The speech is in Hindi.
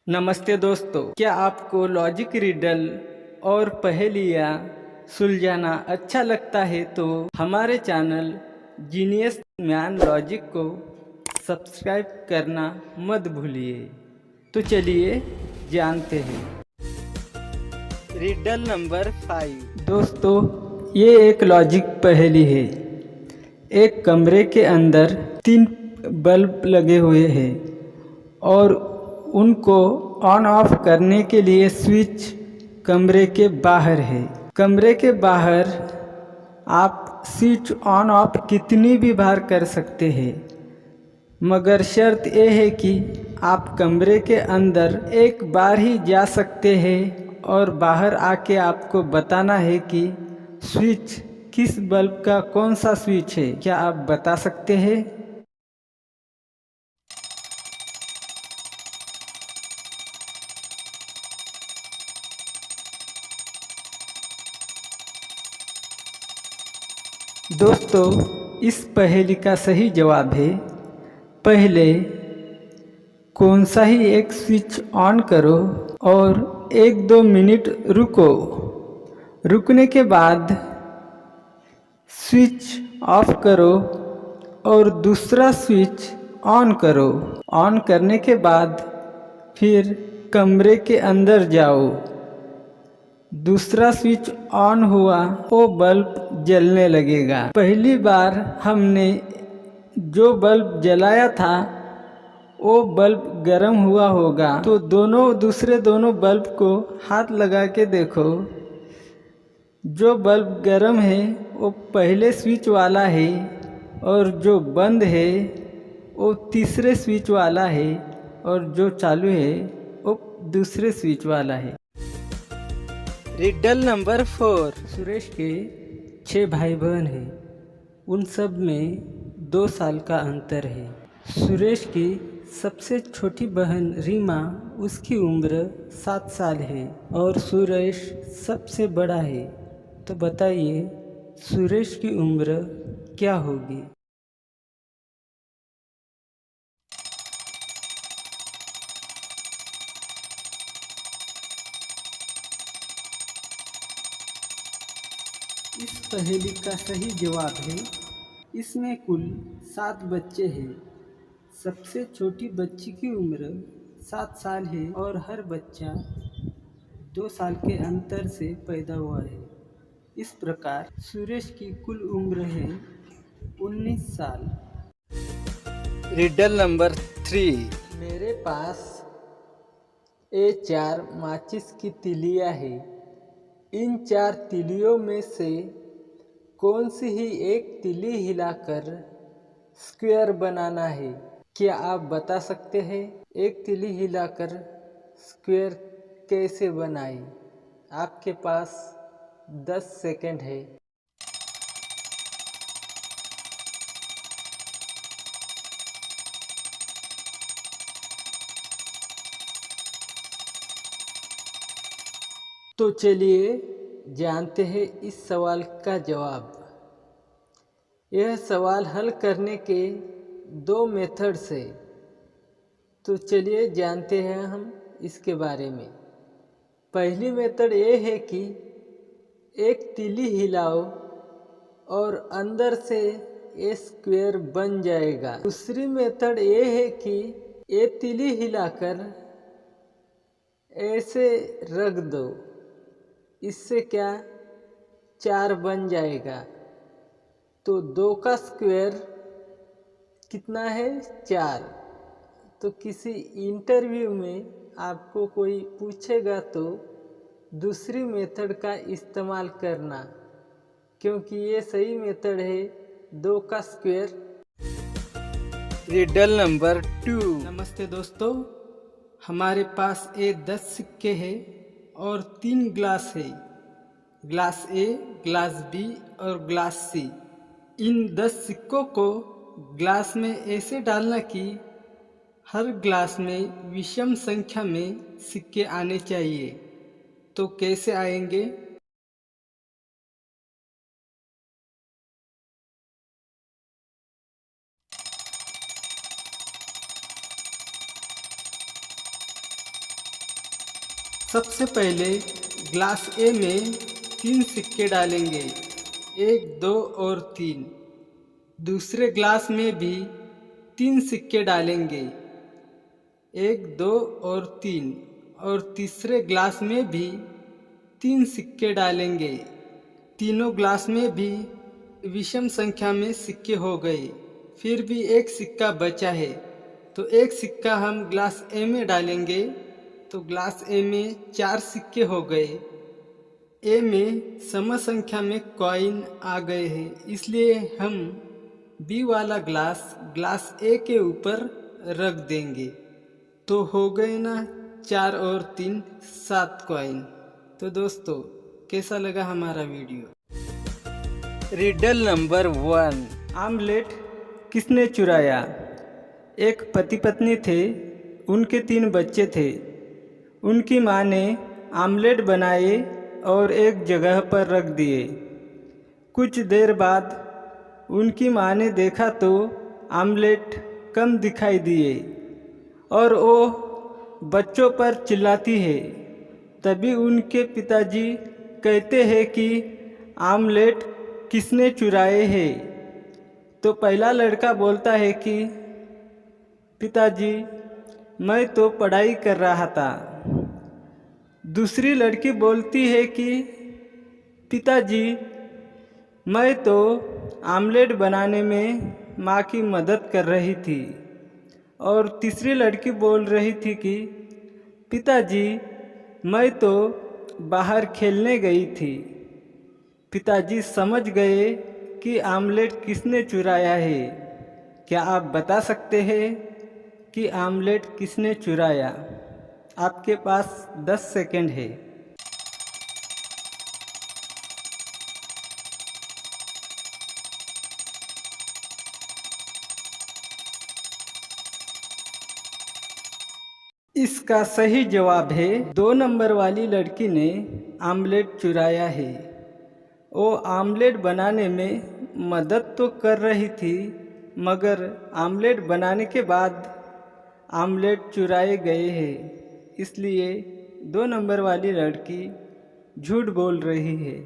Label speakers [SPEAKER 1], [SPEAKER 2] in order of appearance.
[SPEAKER 1] नमस्ते दोस्तों, क्या आपको लॉजिक रिडल और पहेलियाँ सुलझाना अच्छा लगता है तो हमारे चैनल जीनियस मैन लॉजिक को सब्सक्राइब करना मत भूलिए। तो चलिए जानते हैं। Riddle number 5। दोस्तों, ये एक लॉजिक पहेली है। एक कमरे के अंदर 3 बल्ब लगे हुए हैं और उनको ऑन ऑफ करने के लिए स्विच कमरे के बाहर है। कमरे के बाहर आप स्विच ऑन ऑफ कितनी भी बार कर सकते हैं, मगर शर्त यह है कि आप कमरे के अंदर एक बार ही जा सकते हैं और बाहर आके आपको बताना है कि स्विच किस बल्ब का कौन सा स्विच है। क्या आप बता सकते हैं? दोस्तों, इस पहेली का सही जवाब है पहले कौन सा ही एक स्विच ऑन करो और 1-2 मिनट रुको। रुकने के बाद स्विच ऑफ करो और दूसरा स्विच ऑन करो। ऑन करने के बाद फिर कमरे के अंदर जाओ। दूसरा स्विच ऑन हुआ, वो बल्ब जलने लगेगा। पहली बार हमने जो बल्ब जलाया था वो बल्ब गर्म हुआ होगा, तो दूसरे दोनों बल्ब को हाथ लगा के देखो। जो बल्ब गर्म है वो पहले स्विच वाला है और जो बंद है वो तीसरे स्विच वाला है और जो चालू है वो दूसरे स्विच वाला है। Riddle number 4। सुरेश के 6 भाई बहन हैं। उन सब में 2 साल का अंतर है। सुरेश की सबसे छोटी बहन रीमा, उसकी उम्र 7 साल है और सुरेश सबसे बड़ा है। तो बताइए सुरेश की उम्र क्या होगी? इस पहेली का सही जवाब है, इसमें कुल 7 बच्चे हैं। सबसे छोटी बच्ची की उम्र 7 साल है और हर बच्चा 2 साल के अंतर से पैदा हुआ है। इस प्रकार सुरेश की कुल उम्र है 19 साल। Riddle number 3। मेरे पास ये 4 माचिस की तिलियाँ हैं। इन 4 तिलियों में से कौन सी ही एक तिली हिलाकर स्क्वायर बनाना है? क्या आप बता सकते हैं एक तिली हिलाकर स्क्वायर कैसे बनाए? आपके पास 10 सेकंड है। तो चलिए जानते हैं इस सवाल का जवाब। यह सवाल हल करने के 2 मेथड्स है। तो चलिए जानते हैं हम इसके बारे में। पहली मेथड ये है कि एक तीली हिलाओ और अंदर से ये स्क्वायर बन जाएगा। दूसरी मेथड ये है कि ये तीली हिलाकर ऐसे रख दो, इससे क्या 4 बन जाएगा। तो 2 का स्क्वायर कितना है? 4। तो किसी इंटरव्यू में आपको कोई पूछेगा तो दूसरी मेथड का इस्तेमाल करना, क्योंकि ये सही मेथड है 2 का स्क्वायर। Riddle number 2। नमस्ते दोस्तों, हमारे पास ये 10 सिक्के हैं और 3 ग्लास है। ग्लास ए, ग्लास बी और ग्लास सी। इन 10 सिक्कों को ग्लास में ऐसे डालना कि हर ग्लास में विषम संख्या में सिक्के आने चाहिए। तो कैसे आएंगे? सबसे पहले ग्लास ए में 3 सिक्के डालेंगे, 1, 2 और 3। दूसरे ग्लास में भी 3 सिक्के डालेंगे, 1, 2 और 3। और तीसरे ग्लास में भी 3 सिक्के डालेंगे। तीनों ग्लास में भी विषम संख्या में सिक्के हो गए। फिर भी एक सिक्का बचा है, तो एक सिक्का हम ग्लास ए में डालेंगे, तो ग्लास ए में 4 सिक्के हो गए। ए में सम संख्या में कॉइन आ गए हैं, इसलिए हम बी वाला ग्लास ए के ऊपर रख देंगे। तो हो गए ना 4 और 3 7 कॉइन। तो दोस्तों, कैसा लगा हमारा वीडियो? रिडल नंबर 1, आमलेट किसने चुराया? एक पति पत्नी थे, उनके 3 बच्चे थे। उनकी माँ ने आमलेट बनाए और एक जगह पर रख दिए। कुछ देर बाद उनकी माँ ने देखा तो आमलेट कम दिखाई दिए और वो बच्चों पर चिल्लाती है। तभी उनके पिताजी कहते हैं कि आमलेट किसने चुराए हैं? तो पहला लड़का बोलता है कि पिताजी, मैं तो पढ़ाई कर रहा था। दूसरी लड़की बोलती है कि पिताजी, मैं तो आमलेट बनाने में माँ की मदद कर रही थी। और तीसरी लड़की बोल रही थी कि पिताजी, मैं तो बाहर खेलने गई थी। पिताजी समझ गए कि आमलेट किसने चुराया है। क्या आप बता सकते हैं कि आमलेट किसने चुराया? आपके पास 10 सेकंड है। इसका सही जवाब है 2 नंबर वाली लड़की ने आमलेट चुराया है। वो आमलेट बनाने में मदद तो कर रही थी, मगर आमलेट बनाने के बाद आमलेट चुराए गए हैं। इसलिए 2 नंबर वाली लड़की झूठ बोल रही है।